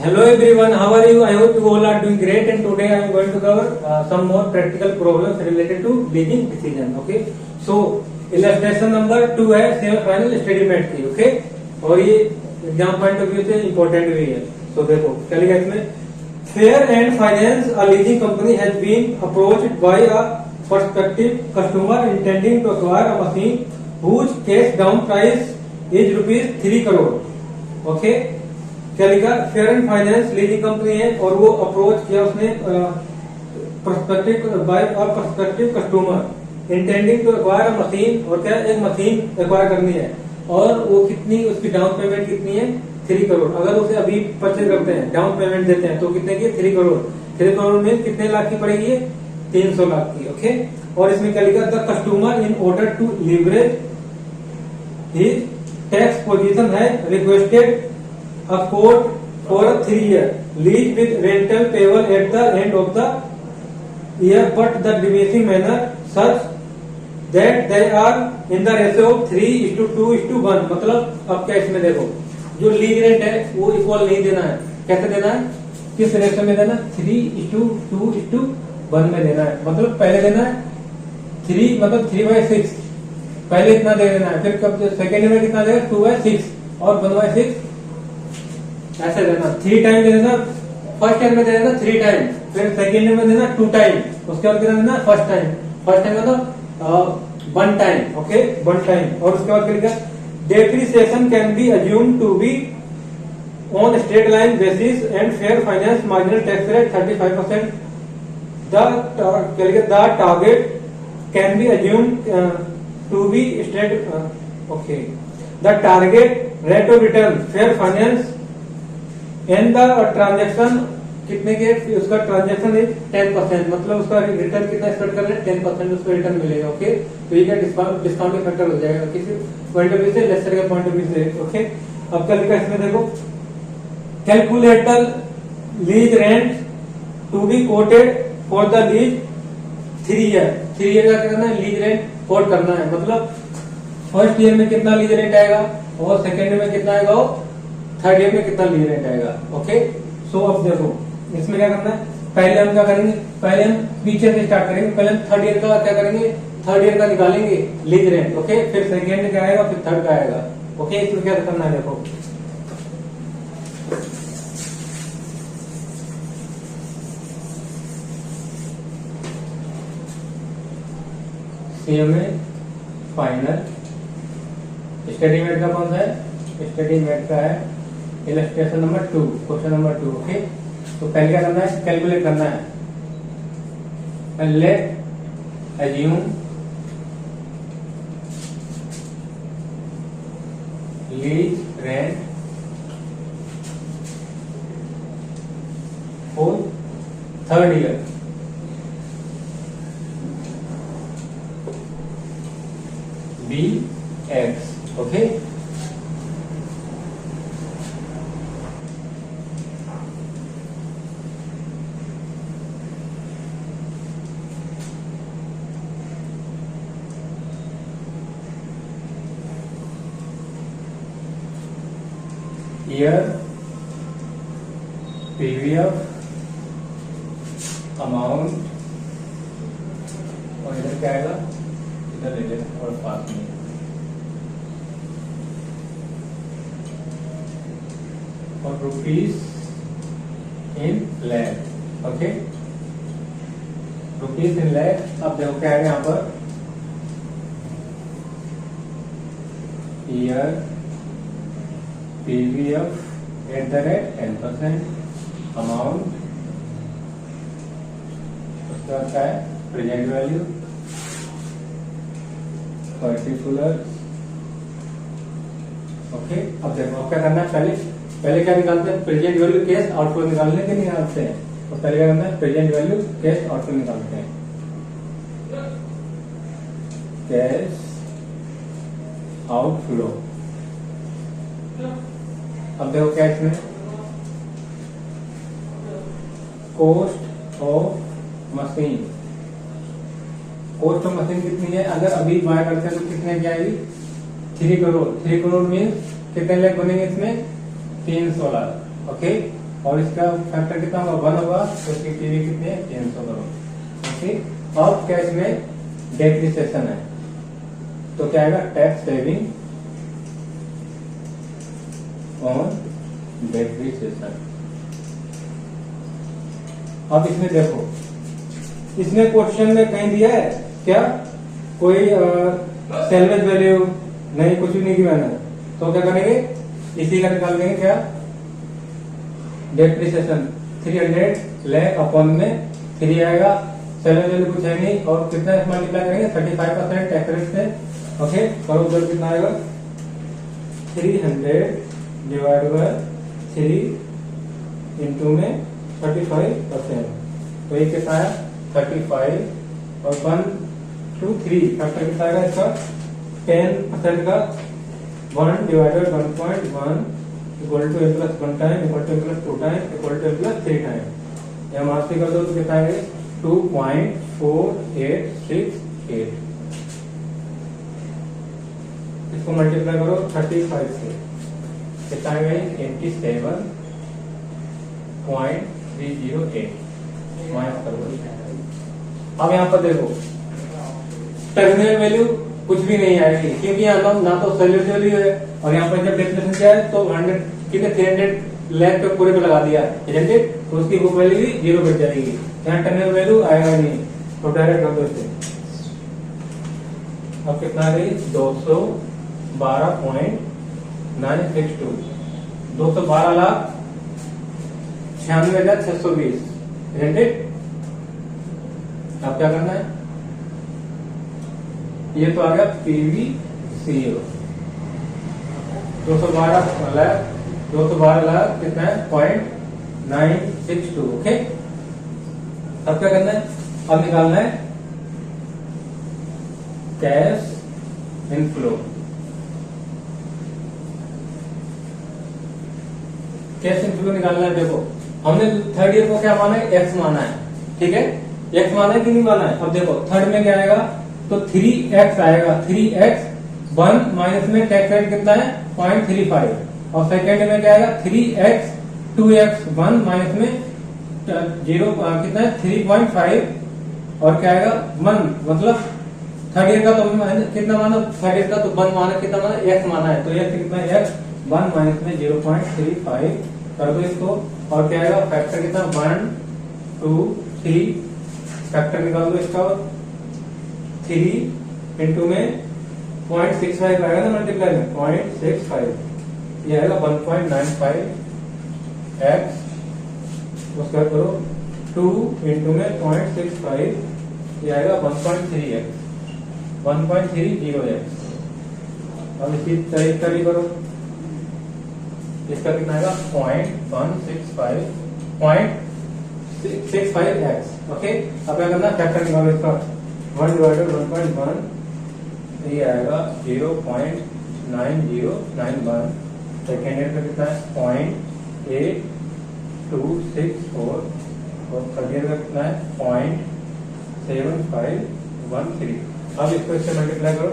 Hello everyone, how are you? I hope you all are doing great, and today I am going to cover some more practical problems related to leasing decision. Okay, so illustration number 2 है semi final स्टेडीमेट की. Okay, और ये exam point of view से important भी है. तो देखो क्या लिखा इसमें, fair and finance a leasing company has been approached by a prospective customer intending to acquire a machine whose cash down price is ₹3 crore. Okay, क्या लिखा, fair and finance leasing company है और वो अप्रोच किया उसने prospective customer intending to acquire a machine, और क्या एक मशीन एक्वायर करनी है, और वो कितनी, उसकी डाउन पेमेंट कितनी है 3 करोड़. अगर उसे अभी परचेज करते हैं, डाउन पेमेंट देते हैं, तो कितने की 3 करोड़. 3 करोड़ में कितने लाख की पड़ेगी, 300 लाख की. ओके, और इसमें क्या लिखा, the customer in order to leverage his tax position है requested a quote for a 3-year lease with rental payable at the end of the year, but the diminishing manner such that they are in the ratio of 3:2:1. मतलब अब क्या इसमें देखो, जो lease rent है वो equal नहीं देना है. कैसे देना है, किस रेशो में देना, 3:2:1 में देना है. मतलब पहले देना है 3, मतलब 3/6 पहले इतना दे देना है. फिर कब सेकेंड में कितना देगा, 2/6 और 1/6 ऐसे देना. 3 टाइम दे देना, फर्स्ट टाइम में दे देना 3 टाइम, फिर सेकेंड में देना 2 टाइम, उसके बाद कितना देना, फर्स्ट टाइम मतलब 1 टाइम. Okay, 1 time. और उसके बाद क्या, depreciation can be assume to be on straight line basis and fair finance marginal tax rate 35%. The target can be assume to be straight. Okay, the target rate of return fair finance and the transaction कितने के, उसका transaction is 10%, मतलब उसका return कितना expect कर रहे हैं, 10% उसको रिटर्न मिलेगा. ओके, तो ये क्या डिस्काउंटिंग फैक्टर हो जाएगा किसी पॉइंट ऑफ व्यू से, लेसर के पॉइंट ऑफ व्यू से. ओके, अब क्या लिखा इसमें देखो, calculate the lease rent to be quoted for the lease 3 year. 3 year का करना है, लीज रेंट कोट करना है. मतलब फर्स्ट ईयर में कितना लीज रेंट आएगा, और सेकेंड में कितना आएगा, और थर्ड ईयर में कितना लीज रेंट आएगा. ओके, सो अब देखो इसमें क्या करना है, पहले हम क्या करेंगे, पहले हम पीछे से स्टार्ट करेंगे. पहले हम थर्ड ईयर का क्या करेंगे, थर्ड ईयर का निकालेंगे लीज रेंट. ओके, फिर सेकेंड का आएगा, फिर थर्ड का आएगा. ओके, इसमें क्या करना है, देखो सीएमए फाइनल स्टेडीमेट का कौन सा है, स्टेडीमेट का है illustration number 2, question number 2. Okay, तो पहले क्या करना है, कैलकुलेट करना है. Let assume lease rent for third year be X. Okay, year PVF amount, और इधर क्या आएगा, इधर ले लेना और पास में, और rupees in lakh. Okay, rupees in lakh. अब देखो क्या आएगा यहाँ पर, year PVF eight the rate 10%, amount, उसके बाद क्या है, प्रेजेंट वैल्यू, पर्टिकुलर. ओके, अब देखो क्या करना है, पहले क्या निकालते हैं, प्रेजेंट वैल्यू कैश आउटफ्लो निकालने के निकालते हैं. तो पहले क्या करना है, प्रेजेंट वैल्यू कैश आउटफ्लो निकालते हैं. Cash outflow. अब देखो क्या इसमें, cost of machine. Cost of machine कितनी है, अगर अभी बाय करते हैं तो कितने की आएगी, 3 करोड़. 3 करोड़ मीन कितने लाख बनेंगे इसमें, 300 लाख. ओके, और इसका फैक्टर कितना होगा 1 होगा, तो इसकी पीवी कितनी है 300 करोड़। ओके, अब क्या इसमें डेप्रिसिएशन है, तो क्या आएगा टैक्स सेविंग ऑन डेप्रिसिएशन। अब इसमें देखो, इसमें क्वेश्चन में कहीं दिया है क्या कोई सैलवेज वैल्यू नहीं, कुछ भी नहीं दिया मैंने, तो क्या करेंगे इसी का निकाल देंगे क्या डेप्रिसिएशन 300 लाख अपॉन में 3 आएगा, सैलवेज वैल्यू कुछ है नहीं, और कितना मल्टीप्लाई करेंगे 35% टैक्स रेट से। ओके, करो उधर कितना आएगा 300 डिवाइड बाय 3 इंटू में 35%, तो ये कितना है 35 और 1 2 3 फैक्टर कितना आएगा इसका 10% का 1 divided 1.1 equal to m + 1 time equal to m + 2 time equal to m + 3 time. यह मास्टर कर दो तो कितना आएगा 2.4868। इसको मल्टीप्लाई करो 35 से, कितना आएगा 87.308 माइनस करो। अब यहाँ पर देखो टर्मिनल वैल्यू कुछ भी नहीं आएगी, क्योंकि यहाँ ना तो सैलरी वैल्यू है, और यहाँ पर जब डेप्रिसिएशन किया है तो 100 कितने 300 लाख पे पूरे पे लगा दिया, इजंट इट, तो उसकी बुक वैल्यू भी 0 बच जाएगी। यहाँ टर्मिनल वैल्यू आएगा नहीं, तो डायरेक्ट कर दो इसे। अब कितना आ गई 212.962, 212,96,620, इजंट इट। अब क्या करना है, ये तो आ गया PVCO 212 लाख कितना है 0.962। ओके, अब क्या करना है, अब निकालना है कैश इनफ्लो। कैश इनफ्लो निकालना है। देखो हमने थर्ड ईयर को क्या माना है एक्स माना है, ठीक है, एक्स माना है कि नहीं माना है। अब देखो थर्ड में क्या आएगा, तो 3x आएगा, 3x 1 माइनस में टैक्स रेट कितना है 0.35, और सेकेंड में क्या आएगा 3x 2x 1 माइनस में 0 कितना है 3.5, और क्या आएगा 1, मतलब थर्ड ईयर का तो कितना माना, थर्ड ईयर का तो 1 माना, कितना माना x माना है, तो x कितना है x 1 माइनस में 0.35 कर दो इसको, और क्या आएगा फैक्टर कितना 1 2 3, फैक्टर निकाल दो इसका 3 इंटू में 0.65 आएगा ना मल्टीप्लाई में 0.65, ये आएगा 1.95 x, उसका करो 2 इंटू में 0.65, ये आएगा 1.3x 1.30x। अब इसी तरीके भी करो, इसका कितना आएगा 0.65x। ओके, अब क्या करना फैक्टर निकालो इसका 1 डिवाइडेड 1.1, ये आएगा 0.9091, सेकेंड ईयर का कितना है 0.8264, और थर्ड ईयर का कितना है 0.7513। अब इसको इससे मल्टीप्लाई करो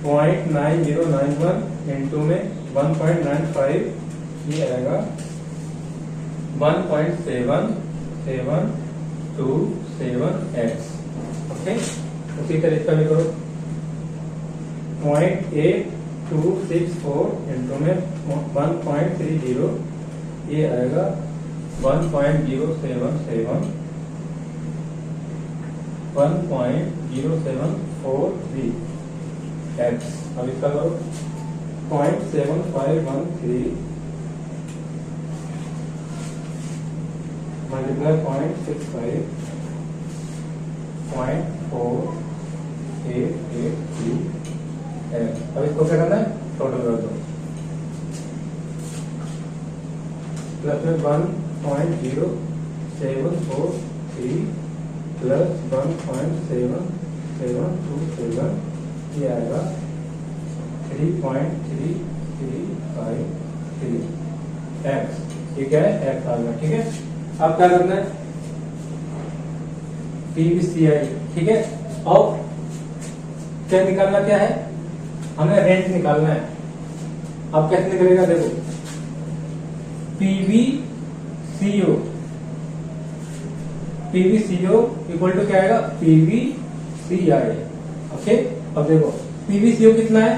0.9091 इंटू में 1.95, ये आएगा 1.7727x। ओके, उसी तरीके का भी करो 0.8264 इंटू में 1.30, ये आएगा 1.0743x। अब इसका करो 0.7513 मल्टीप्लाई 0.65 0.4883। अब इसको क्या करना है टोटल कर दो, प्लस में 1.0743 प्लस 1.7727, ये आएगा 3.3353x। ये क्या है x आ गया, ठीक है। अब क्या करना है PVCI, ठीक है। और क्या निकालना क्या है, हमें रेंट निकालना है। अब कैसे निकलेगा देखो, पीवीसीओ, पीवीसीओ इक्वल टू क्या आएगा, पीवीसीआई। ओके, अब देखो पीवीसीओ कितना है,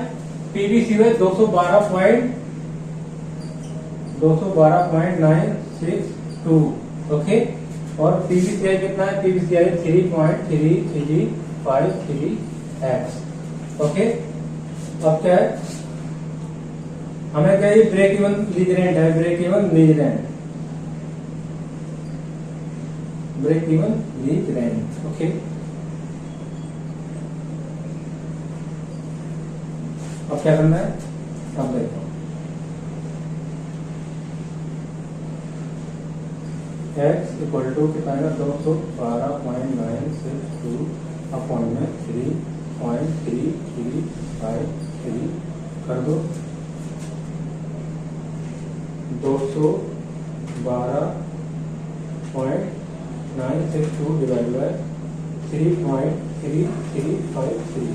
पीवीसीओ है 212.962। ओके, और पीवीसीआई कितना है, पीवीसीआई 3.3353x। ओके, अब क्या है, हमें क्या है, ब्रेक इवन लीज रेंट है, break even lease rent, break even lease rent. Okay, अब क्या करना है, अब देखो x इक्वल टू कितना आएगा, 212.962 अपॉन में 3.3353 कर दो, 212.962 डिवाइड बाय 3.3353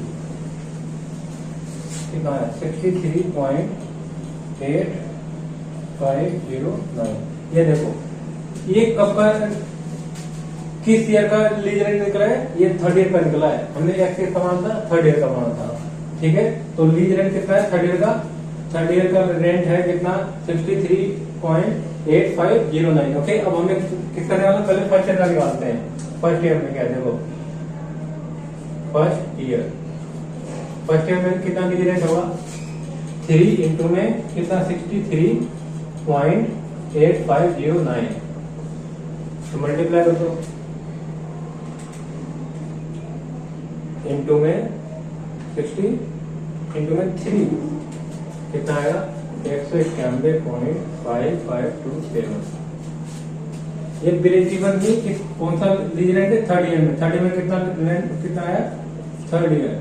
कितना है, 63.8509। ये देखो ये कब का, किस ईयर का लीज रेंट निकला है, ये थर्ड ईयर का निकला है। हमने एक्स ईयर का माना था, थर्ड ईयर का माना था। ठीक है, तो लीज रेंट कितना है थर्ड ईयर का, थर्ड ईयर का रेंट है कितना, 63.8509। ओके, अब हमें किस करने वाला, पहले फर्स्ट ईयर का निकालते हैं। फर्स्ट ईयर में क्या है, देखो फर्स्ट ईयर में कितना लीज रेंट होगा, 3 इंटू में कितना, 63.8509, तो मल्टीप्लाई कर दो, इंटू में 60 इंटू में 3 कितना आएगा, 191.5527। ये ब्रेक इवन की कौन सा लीज रेंट है, थर्ड ईयर में। थर्ड ईयर में कितना रेंट, कितना आया, third year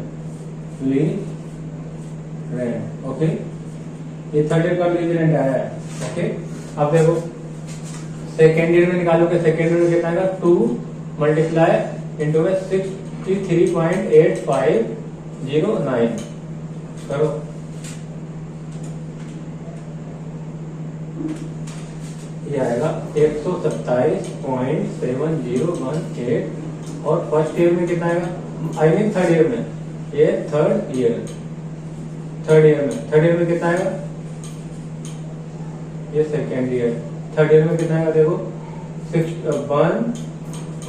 lease rent. Okay, ये थर्ड ईयर का लीज रेंट आया है। ओके, अब देखो सेकेंड ईयर में निकालोगे, सेकेंड ईयर में कितना आएगा, 2 मल्टीप्लाई इंटू में 63.8509 करो, ये आएगा 127.7018। और फर्स्ट ईयर में कितना आएगा, आई मीन थर्ड ईयर में, ये थर्ड ईयर में कितना आएगा, ये सेकेंड ईयर, थर्ड ईयर में कितना आएगा, देखो 1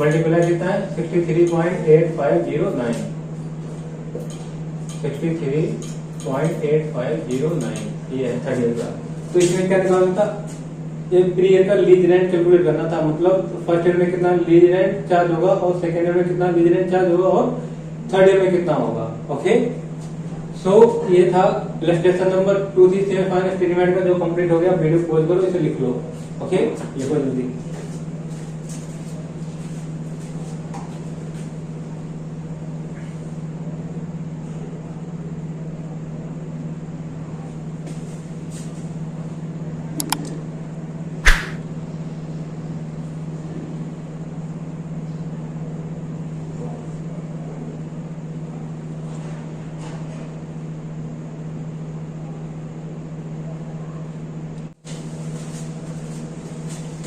मल्टीप्लाई कितना है, 63.8509, 63.8509, ये है थर्ड ईयर का। तो इसमें क्या निकालना था, ये प्री ईयर का लीज रेंट कैलकुलेट करना था। मतलब फर्स्ट ईयर में कितना लीज रेंट चार्ज होगा, और सेकेंड ईयर में कितना लीज रेंट चार्ज होगा, और थर्ड ईयर में कितना होगा। ओके, सो ये था इलस्ट्रेशन नंबर 2 3 7 फाइनल एस्टीमेट का, जो कंप्लीट हो गया। वीडियो पॉज करो, इसे लिख लो। ओके, लिखो जल्दी।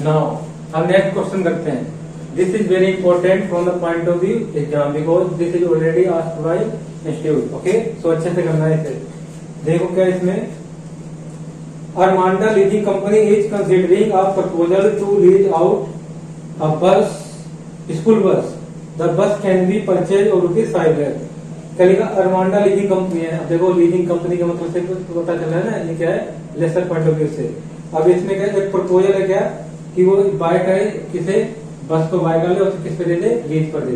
Now, हम नेक्स्ट क्वेश्चन करते हैं। This is very important from the point of view exam, because this is already asked by institute. Okay, so अच्छे से करना है इसे। देखो क्या इसमें, Armanda leasing company is considering a proposal to lease out a bus, school बस। The bus can be purchase और ₹5 लाख। कहेगा अरमांडा लीजिंग कंपनी है। देखो लीजिंग कंपनी का मतलब से कुछ पता चला है ना, ये क्या है, लेसर पॉइंट ऑफ व्यू से। अब इसमें क्या एक प्रपोजल है, क्या कि वो बाय करे, किसे, बस को बाय कर ले और किस पे दे दे, लीज पर दे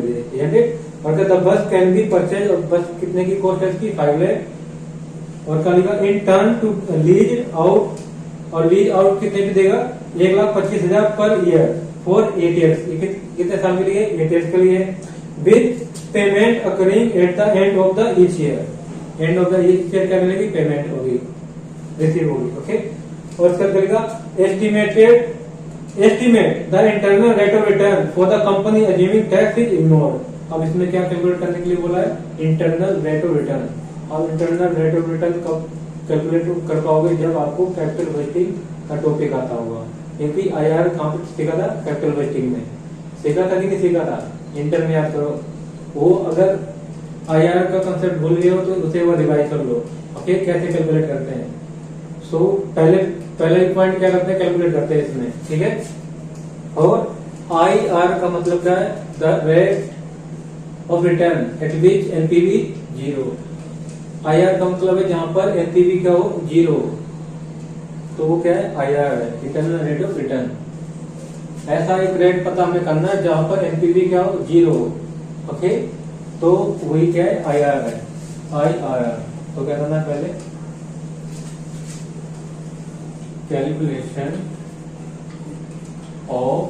दे। और कहता बस कैन बी परचेज, और बस कितने की कॉस्ट है इसकी, 5 लाख। और कहेगा in turn to lease out, और लीज आउट कितने की देगा, 1,25,000 पर ईयर फॉर 8 ईयर्स। कितने साल के लिए, 8 ईयर्स के लिए, with payment occurring at the end of the each year. End of the each year क्या मिलेगी, पेमेंट होगी, रिसीव होगी। ओके, और इसका करेगा estimate the internal rate of return for the company assuming tax is ignored. अब इसमें क्या कैलकुलेट करने के लिए बोला है, इंटरनल रेट ऑफ रिटर्न। अब इंटरनल रेट ऑफ रिटर्न कब कैलकुलेट कर पाओगे, जब आपको कैपिटल वेस्टिंग का टॉपिक आता होगा। क्योंकि IRR कहाँ पे सीखा था, कैपिटल बजटिंग में सीखा था कि नहीं सीखा था, इंटर में याद करो। वो अगर IRR का कंसेप्ट भूल गए हो तो उसे वो रिवाइज कर लो। ओके, कैसे कैलकुलेट करते हैं। सो पहले पॉइंट क्या करते हैं, कैलकुलेट करते हैं इसमें, ठीक है। और IR का मतलब क्या है, the rate of return eight which NPV zero. IR का मतलब है जहां पर एनपीवी क्या हो, जीरो, तो वो क्या है, IR है, इंटरनल रेट ऑफ रिटर्न। ऐसा एक रेट पता हमें करना है जहां पर एनपीवी क्या हो, जीरो हो। ओके, तो वही क्या है, IR है, IRR। तो क्या करना है, पहले calculation of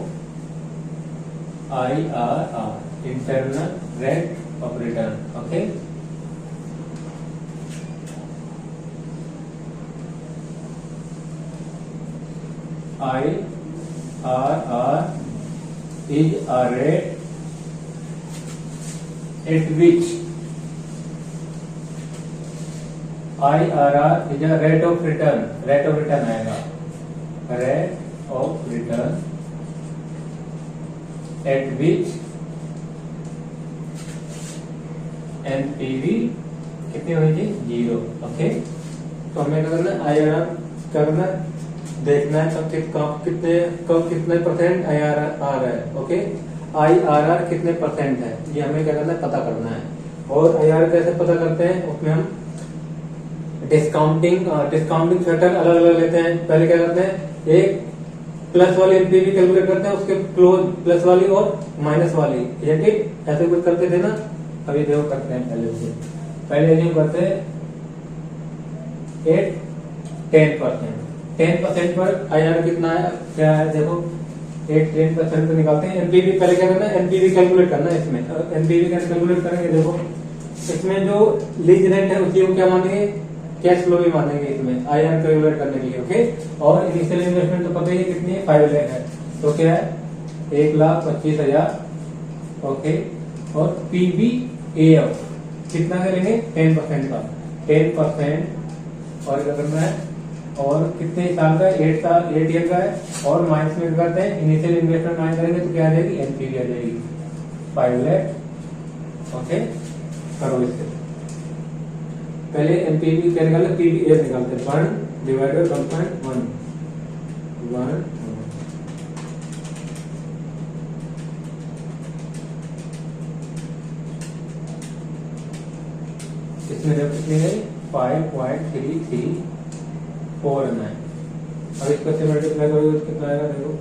IRR, internal rate of return. Okay, IRR is a rate at which IRR is a rate of return, rate of return आएगा, rate of return at which NPV कितनी होगी जी, zero. Okay, तो हमें क्या करना है, IRR करना है, देखना है कब कितने परसेंट IRR आ रहा है। ओके, IRR कितने परसेंट है, ये हमें क्या करना है, पता करना है। और IRR कैसे पता करते हैं, उसमें हम डिस्काउंटिंग फैक्टर अलग अलग लेते हैं। पहले क्या करते हैं, एक प्लस वाली एनपीवी कैलकुलेट करते हैं, उसके क्लोज प्लस वाली और माइनस वाली, ठीक ऐसे कुछ करते थे ना। अभी देखो करते हैं, पहले एज्यूम करते हैं 10%। 10% पर IRR कितना है, क्या है, देखो 10% तो निकालते हैं। एनपीवी पहले क्या करना है, एनपीवी कैलकुलेट करना है। इसमें एनपीवी कैसे कैलकुलेट करेंगे, देखो इसमें जो लीज रेंट है उसी को क्या मानेंगे, कैश फ्लो भी मानेंगे इसमें IRR कैलकुलेट करने के लिए। ओके, और इनिशियल इन्वेस्टमेंट तो पता ही है कितनी है, 5 लाख है, तो क्या है 1,25,000। ओके, और PVAF कितना करेंगे, 10% का, 10%। और क्या करना है, और कितने साल का, 8 ईयर का है, और माइनस में करते हैं इनिशियल इन्वेस्टमेंट माइनस करेंगे तो क्या आ जाएगी, एनपीवी आ जाएगी 5 लाख। ओके, करो इससे पहले एनपीवी क्या निकाले, पीवीएफ निकालते हैं, 1 डिवाइडेड 1.1 इसमें जब कितनी है, 5.3349। अब इसको से मल्टीप्लाई करोगे तो कितना आएगा, देखो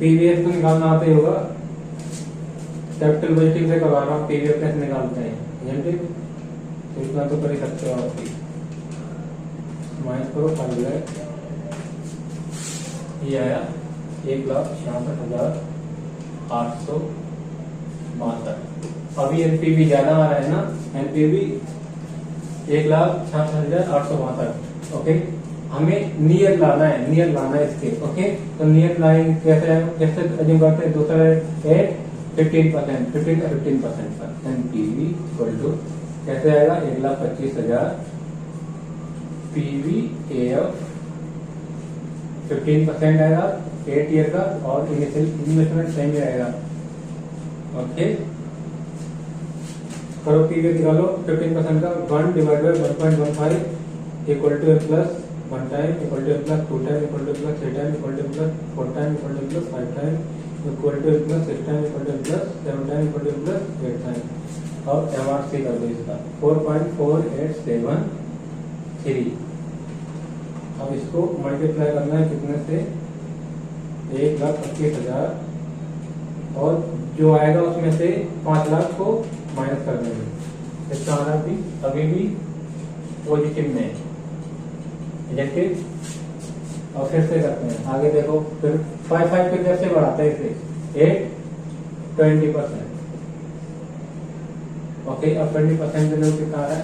पीवीएफ तो निकालना आता ही होगा, कैपिटल बजटिंग से करवा रहा हूँ, पीवीएफ कैसे निकालते हैं, ठीक, तो इतना तो कर ही सकते हो आप। माइनस करो 5 लाख, ये आया 1,66,862। अभी एनपीवी ज्यादा आ रहा है ना, एनपीवी 1,66,862। ओके, हमें नियर लाना है इसके। ओके, तो नियर लाइन कैसे एज्यूम करते हैं, दूसरा है 15% पर एनपीवी इक्वल टू कैसे आएगा, 1,25,000 PVAF 15% आएगा 8 ईयर का, और इनिशियल इन्वेस्टमेंट सेम ही आएगा। ओके, करो पीवीएफ निकालो 15% का, 1 divided bye 1.15 equal to plus 1 time equal to plus 2 time equal to plus 3 time equal to plus 4 time equal to plus 5 time equal to plus 6 time equal to plus 7 time equal to plus 8 time. अब MRC कर दो इसका 4.4873। अब इसको multiply करना है कितने से, 1,25,000, और जो आएगा उसमें से 5 लाख को माइनस कर देंगे। इसका आना भी अभी भी पॉजिटिव में है, और फिर से करते हैं आगे, देखो फिर 5 की तरफ से बढ़ाते हैं इसे 20%। ओके, अब 20% के लोग कितना आ रहा है,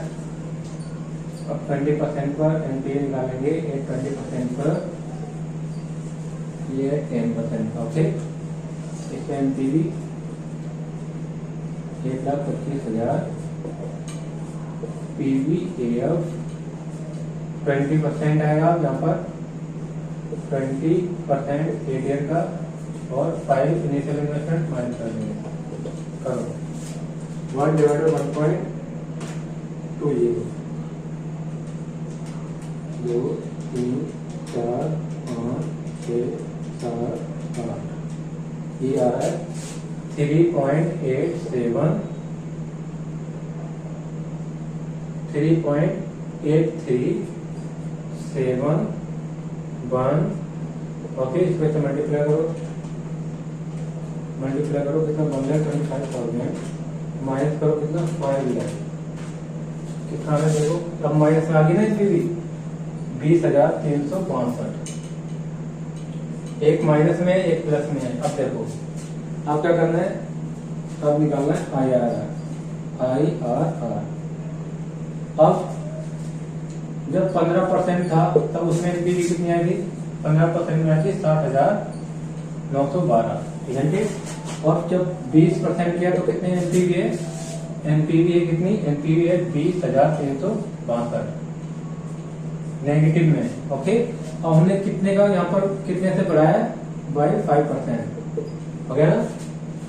अब 20% पर एनपीए निकालेंगे, 20% पर ये 10% का। ओके, इसका एनपीवी 1,25,000 PVAF 20% आएगा, यहाँ पर 20% 8 ईयर का और 5 इनिशियल इन्वेस्टमेंट माइनस कर देंगे। करो 1 डिवाइडेड 1.20 2 3 4 5 6 7 8 ये आ रहा है 3.87 3.8371 ओके। इसको से मल्टीप्लाई करो कितना 1,25,000 माइनस करो कितना 5 लाख कितना है देखो। अब माइनस में आ गई ना इसमें भी 20,362 एक माइनस में एक प्लस में है। अब देखो अब क्या करना है, अब निकालना है IRR। अब जब 15% था तब उसमें एनपीवी कितनी आएगी, 15% में आएगी 7,912 ठीक है। और जब 20% किया तो कितने एनपीवी है, एनपीवी है कितनी, एनपीवी है 20,362 नेगेटिव में ओके। और हमने कितने का यहाँ पर कितने से बढ़ाया बाय 5% हो गया ना।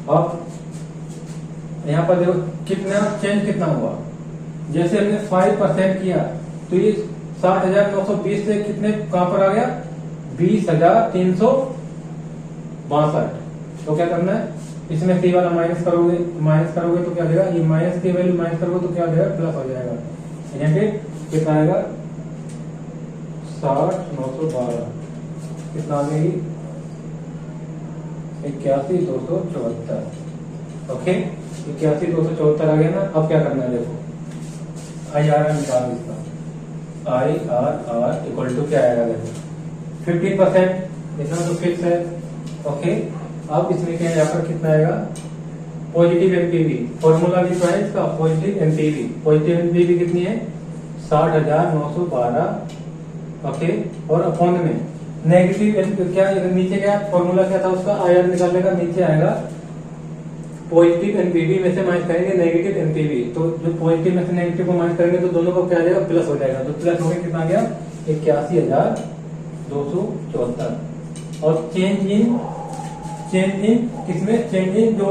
अब यहाँ पर देखो कितना चेंज कितना हुआ, जैसे हमने 5% किया तो ये 7,920 से कितने कहां पर आ गया 20,362। तो क्या करना है, इसमें सी वाला माइनस करोगे तो क्या देगा, ये माइनस की वैल्यू माइनस करोगे तो क्या देगा प्लस हो जाएगा। यहाँ पे कितना आएगा 60,912 कितना आ गई 81,274 ओके। 81,274 आ गया ना। अब क्या करना है देखो IRR निकाल इसका, IRR इक्वल टू क्या आएगा देखो 15% इतना तो फिक्स है ओके। अब इसमें क्या यहाँ पर कितना आएगा पॉजिटिव एनपीवी, फॉर्मूला भी है इसका पॉजिटिव एनपीवी कितनी है 60,912 ओके। और अपॉन में नेगेटिव क्या नीचे क्या फॉर्मूला क्या था उसका, IRR निकालने का नीचे आएगा पॉजिटिव एनपीवी में से माइनस करेंगे नेगेटिव एनपीवी। तो जो पॉजिटिव में से नेगेटिव को माइनस करेंगे तो दोनों को क्या आ जाएगा प्लस हो जाएगा। तो प्लस हो गया कितना आ गया 81,274। और चेंज इन किसमें, चेंज इन जो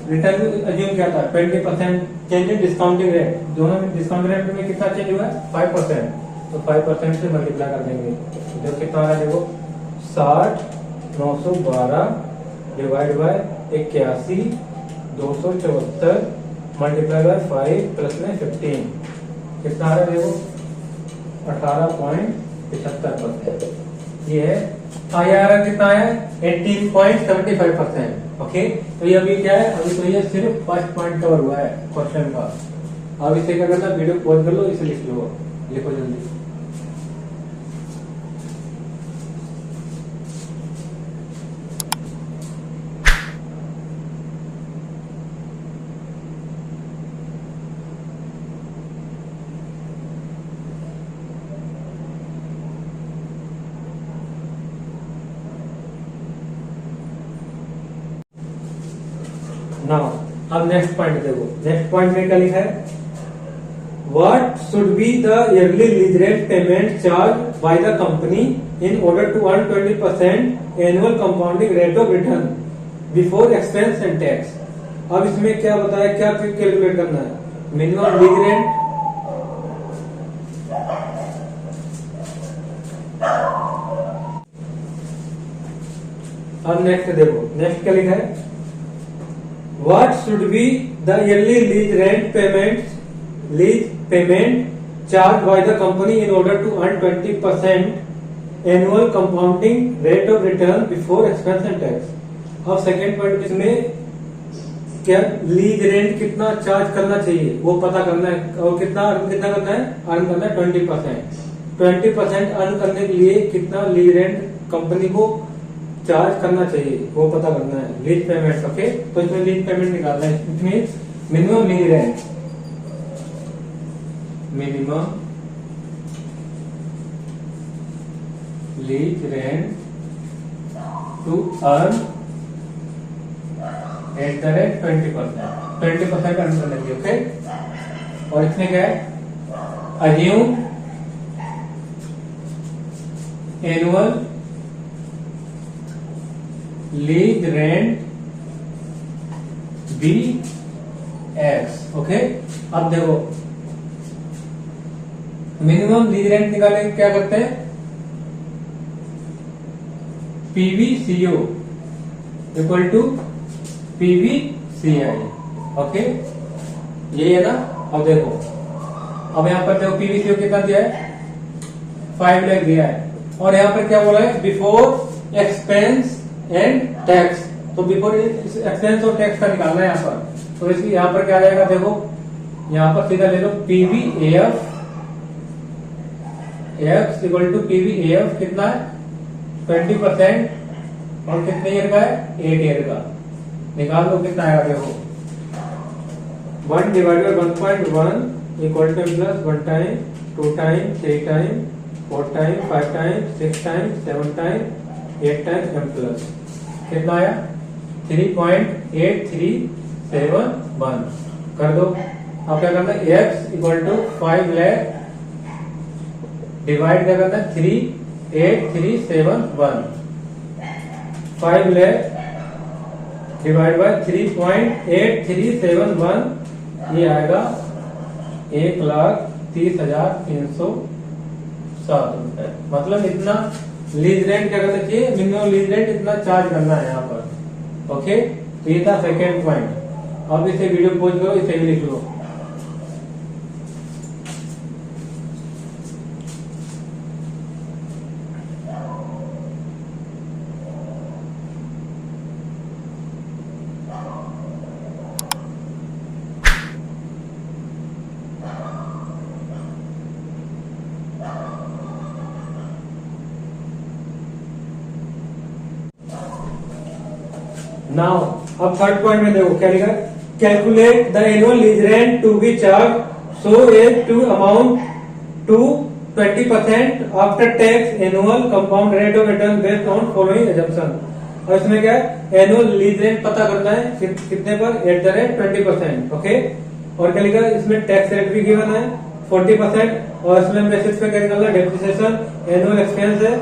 रिटर्न अज्यूम किया था 20%, चेंज इन डिस्काउंटिंग रेट, दोनों में डिस्काउंट रेट में कितना चेंज हुआ है 5%। तो 5% से मल्टीप्लाई कर देंगे तो कितना आ रहा है देखो 60,912 divide by 81,274 multiply by 5 plus में 15 कितना आ रहा है देखो 18.75%। ये है IRR कितना है 18.75% ओके। तो ये अभी क्या है, अभी तो ये सिर्फ फर्स्ट पॉइंट कवर हुआ है क्वेश्चन का। अब इसे क्या करना, वीडियो पॉज कर लो, इसे लिख लो, लिखो जल्दी। नाउ अब नेक्स्ट पॉइंट देखो, नेक्स्ट पॉइंट में क्या लिखा है, what should be the yearly lease rate payment charge by the company in order to earn 20% annual compounding rate of return before expense and tax. अब इसमें क्या बताया, क्या कैलकुलेट करना है, मिनिमम लीज रेंट, अब नेक्स्ट देखो, नेक्स्ट क्या लिखा है, What should be the yearly lease payment charged by the company in order to earn 20% annual compounding rate of return before expense and tax। अब सेकेंड पॉइंट इसमें क्या lease rent कितना charge करना चाहिए वो पता करना है, और कितना करना है, अर्न करना है 20% अर्न करने के लिए कितना लीज रेंट कंपनी को चार्ज करना चाहिए वो पता करना है, लीज पेमेंट ओके। तो इसमें लीज पेमेंट निकालना है, इसमें minimum lease rent, minimum lease rent to earn at the rate 20% earn करने के लिए ओके। और इसमें क्या है, assume annual lease rent be X. Okay, अब देखो मिनिमम लीज रेंट निकालेंगे, क्या करते हैं, PVCO equal to PVCI. Okay, यही है ना। अब देखो, अब यहां पर देखो पीवीसीओ कितना दिया है, 5 लाख दिया है, और यहां पर क्या बोला है, बिफोर एक्सपेंस एंड टैक्स। तो बिफोर एक्सपेंस और टैक्स का निकालना है यहाँ पर। तो इसलिए यहाँ पर क्या आ जाएगा, देखो यहाँ पर सीधा ले लो PVF X equal to PVF कितना है 20%, और कितने ईयर का है, 8 ईयर का। निकाल लो कितना आएगा, देखो 1 divided by 1.1 equal to plus 1 time 2 time 3 time 4 time 5 time 6 time 7 time 8 time M plus कितना आया 3.8371 कर दो। अब क्या करना है, X equal to 5 lakh divide क्या करना है 38371, 5 लाख डिवाइड बाय 3.8371, ये आएगा 1,30,307 रुपए। मतलब इतना लीज रेंट क्या करना चाहिए, मिनिमम लीज रेंट इतना चार्ज करना है यहाँ पर। ओके, तो ये था सेकेंड पॉइंट। अब इसे वीडियो पोज करो, इसे भी लिख लो। नाउ अब थर्ड पॉइंट में देखो क्या लिखा है, calculate the annual lease rent to be charge so as to amount to 20% after tax annual compound rate of return based on following assumption. और इसमें क्या है, एनुअल लीज रेंट पता करना है कितने पर, @20%। ओके, और क्या लिखा है, इसमें टैक्स रेट भी गिवन है 40%, और इसमें बेसिस पे क्या निकालना है, डेप्रिसिएशन, एनुअल एक्सपेंस है,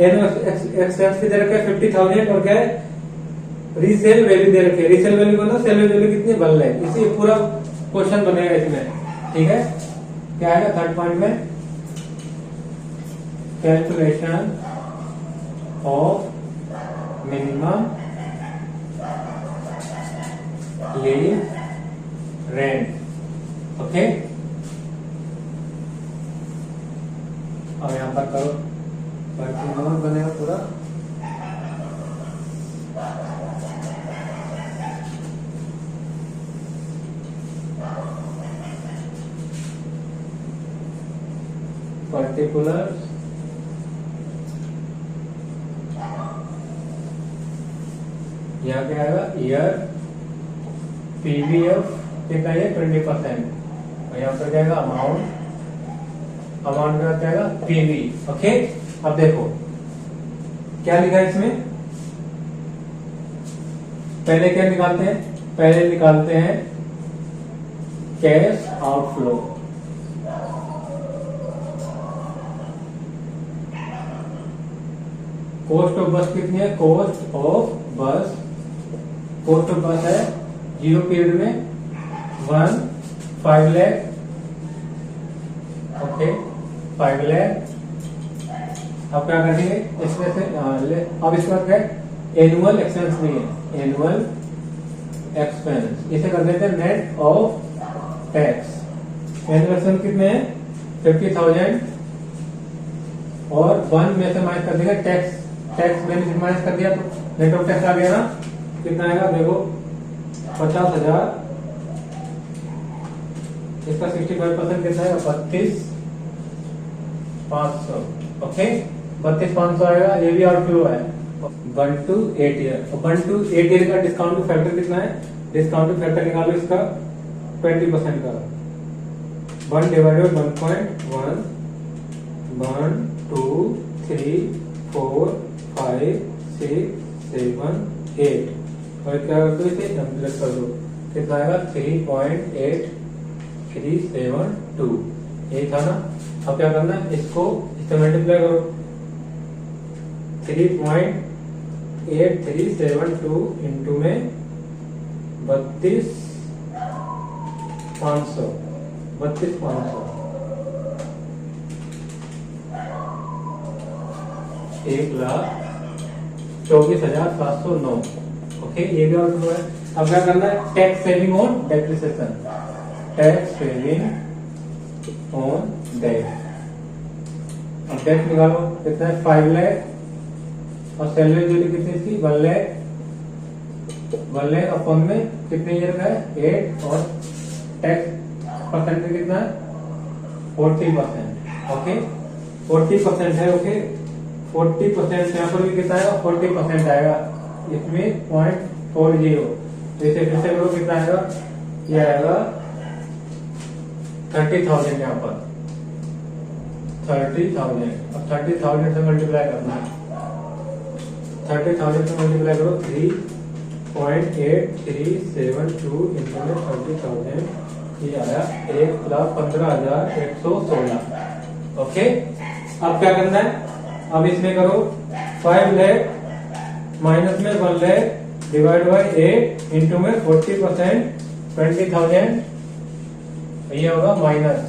एनुअल एक्सपेंस की दे रखा है 50,000, और क्या है, रीसेल वैल्यू दे रखी है। रीसेल वैल्यू मतलब सेल वैल्यू कितनी, 1 लाख। इसी पूरा क्वेश्चन बनेगा इसमें। ठीक है, क्या आएगा थर्ड पॉइंट में, calculation of minimum lease rent. Okay, अब यहां पर करो, बनेगा पूरा। पर्टिकुलर्स यहाँ क्या आएगा, ईयर पीवीएफ कितना है 20%, और यहाँ पर क्या आएगा अमाउंट क्या आएगा पीवी। ओके, अब देखो क्या लिखा है इसमें, पहले क्या निकालते हैं, पहले निकालते हैं कैश आउटफ्लो। कॉस्ट ऑफ बस कितनी है, कॉस्ट ऑफ बस है 0 पीरियड में 5 लाख। ओके, 5 लाख। अब क्या करेंगे इसमें से, अब इसके बाद क्या, एनुअल एक्सपेंस नहीं है, एनुअल एक्सपेंस इसे कर देते हैं net of tax. Annual expense कितने हैं 50,000, और 1 में से माइनस कर देंगे टैक्स बेनिफिट माइनस कर दिया, तो नेट ऑफ टैक्स आ गया ना, कितना आएगा देखो 50,000, इसका 65% कितना है 32,500। ओके, 32,500 आएगा, ये भी आउटफ्लो है 1 to 8 ईयर। 1 to 8 ईयर का डिस्काउंट फैक्टर कितना है, डिस्काउंट फैक्टर निकालो इसका 20% का, 1 डिवाइडेड 1.1 1 2 3 4 5 6 7 8, और क्या कर दो इसे एम्प्लस कर दो, कितना आएगा 3.8372, यही था ना। अब क्या करना है, इसको इससे मल्टीप्लाई करो, 3.8372 0.8372 इंटू में 32,500 1,24,709। ओके, ये भी आउटपुट है। अब क्या करना है, tax saving on depreciation, tax saving on debt. अब डेट निकालो, कितना है 5 लाख, और सैलरी वैल्यू कितनी थी 1 लाख, 1 लाख अपन में कितने ईयर का है 8, और टैक्स परसेंटेज कितना है 40%। ओके, 40% है। ओके, 40% यहाँ पर भी कितना आएगा 40% आएगा, इसमें 0.40। जैसे फिर से करो, कितना आएगा, ये आएगा 30,000, यहाँ पर 30,000। अब 30,000 से मल्टीप्लाई करना है, 30,000 से मल्टीप्लाई करो 3.8372 इंटू 30,000, ये आया 1,15,116। ओके, अब क्या करना है, अब इसमें करो 5 लाख माइनस में 1 लाख डिवाइड बाई 8 इंटू में 40% 20,000, ये होगा माइनस,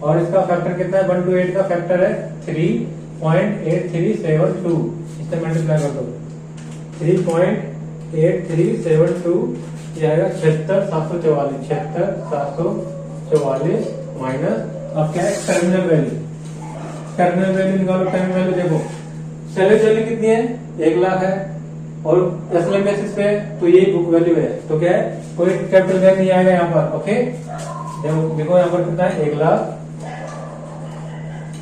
और इसका फैक्टर कितना है 1 to 8 का फैक्टर है 3.8372, इससे मल्टीप्लाई कर दो 3.8372, ये आएगा 76,744, 76,744 माइनस। अब क्या है टर्मिनल वैल्यू, टर्मिनल वैल्यू निकालो। टर्मिनल वैल्यू देखो, सैलरी वैल्यू कितनी है 1 लाख है, और एसएलएम बेसिस पे तो ये बुक वैल्यू है, तो क्या है कोई कैपिटल गेन नहीं आएगा यहाँ पर। ओके, देखो यहाँ पर कितना है 1 लाख,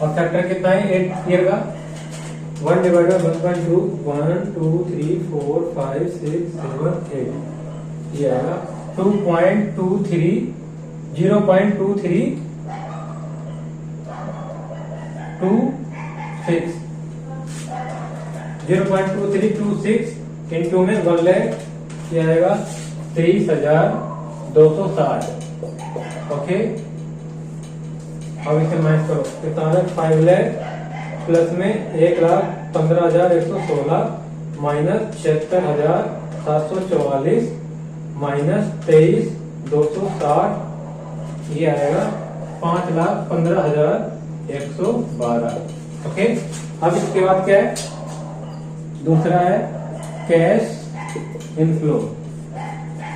और फैक्टर कितना है 8 ईयर का, 1 डिवाइडेड 1.2, 1 2 3 4 5 6 7 8, ये आएगा 2.23 0.2326 0.2326 इंटू में 1 लाख, ये आएगा 23,260। ओके, अब इसे माइनस करो, कितना आ रहा है 5 लाख प्लस में 1,15,116 माइनस 76,744 माइनस 23,260, ये आएगा 5,15,112। ओके, अब इसके बाद क्या है, दूसरा है cash inflow.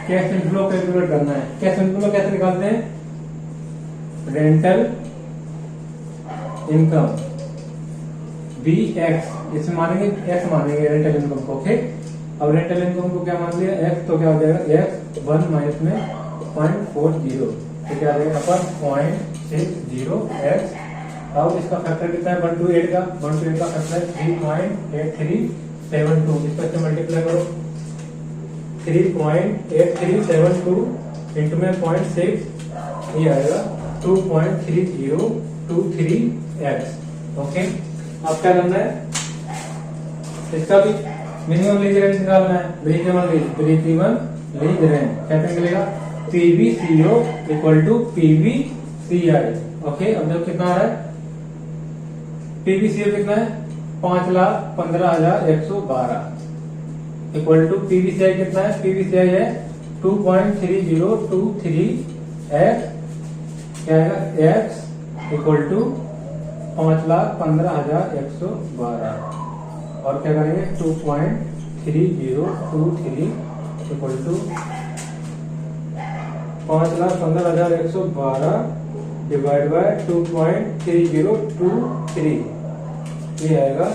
Cash inflow calculate करना है। कैश इनफ्लो कैसे निकालते हैं, रेंटल इनकम बी एक्स, इसमें मानेंगे एक्स मानेंगे रेंटल इनकम को। ओके, अब रेंटल इनकम को क्या मान लिया एक्स, तो क्या हो जाएगा एक्स 1 माइनस में 0.40, तो क्या आ जाएगा पर 0.60 एक्स। अब इसका फैक्टर कितना है 1 to 8 का, 1 to 8 का फैक्टर है 3.8372, इसको से मल्टीप्लाई करो 3.8372 इंटू में 0.6, ये आएगा 2.3023x। ओके, अब क्या करना है, इसका भी मिनिमम लीज रेंट निकालना है। ब्रेक इवन लीज रेंट कैसे निकलेगा, PVCO equal to PVCI। Okay, अब जब कितना आ रहा है PVCO कितना है 5,15,112 इक्वल टू PVCI कितना है, PVCI है 2.3023x, क्या आएगा x इक्वल टू 5,15,112, और क्या करेंगे 2.3023 इक्वल टू 5,15,112 डिवाइड बाय 2.3023, ये आएगा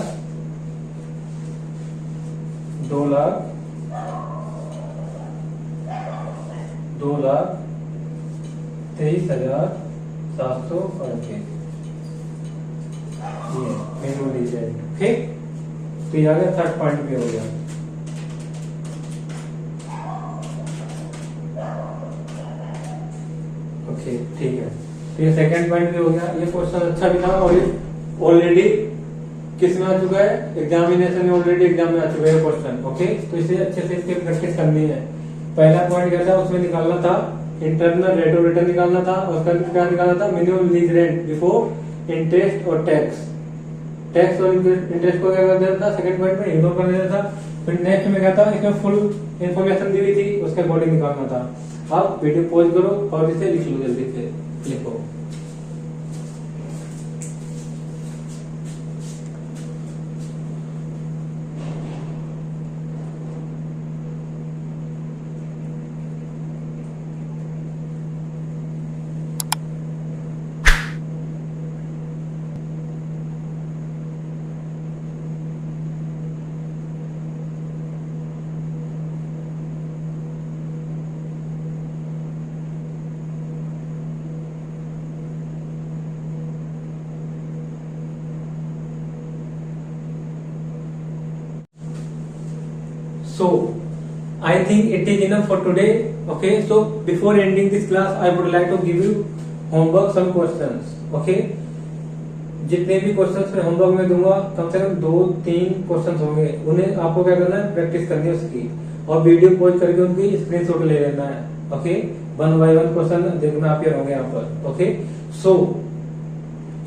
2,23,738, ये मिनिमम लीज रेंट। ठीक, तो ये आ गया, थर्ड पॉइंट भी हो गया। ओके, ठीक है, तो ये सेकंड पॉइंट भी हो गया। ये क्वेश्चन अच्छा भी था, और ये ऑलरेडी किस में आ चुका है, एग्जामिनेशन में ऑलरेडी एग्जाम में आ चुका है क्वेश्चन। ओके, तो इसे अच्छे से इसकी प्रैक्टिस करनी है। पहला पॉइंट क्या था, उसमें निकालना था इंटरनल रेट ऑफ रिटर्न निकालना था, और उसका क्या निकालना था minimum lease rent before interest और टैक्स। टैक्स और इंटरेस्ट को क्या कर देना था, सेकंड पॉइंट में इग्नोर कर देना था। फिर नेक्स्ट में क्या था, इसमें फुल इंफॉर्मेशन दी हुई थी, उसके अकॉर्डिंग निकालना था। आप वीडियो पॉज करो और इसे लिख लो, जल्दी से लिखो। So I think it is enough for today. Okay, so before ending this class, I would like to give you homework some questions. Okay, जितने भी क्वेश्चंस मैं होमवर्क में दूंगा, कम से कम 2-3 क्वेश्चंस होंगे, उन्हें आपको क्या करना है, प्रैक्टिस करनी है उसकी, और वीडियो पॉज करके उनकी स्क्रीनशॉट ले लेना है। ओके, 1 बाय 1 क्वेश्चन देखना आप होंगे यहाँ पर। ओके, सो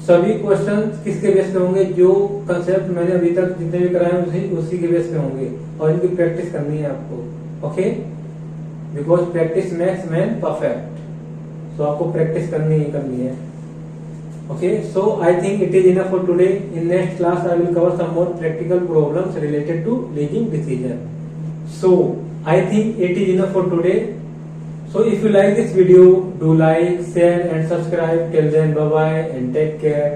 सभी क्वेश्चन किसके बेस पे होंगे, जो कंसेप्ट मैंने अभी तक जितने भी कराए हैं उसी के बेस पे होंगे, और इनकी प्रैक्टिस करनी है आपको। Okay, because practice makes man perfect, so आपको प्रैक्टिस करनी ही करनी है। Okay, so I think it is enough for today. In next class, I will cover some more practical problems related to leasing decision. So I think it is enough for today. So if you like this video, do like, share and subscribe. Till then, bye bye and take care.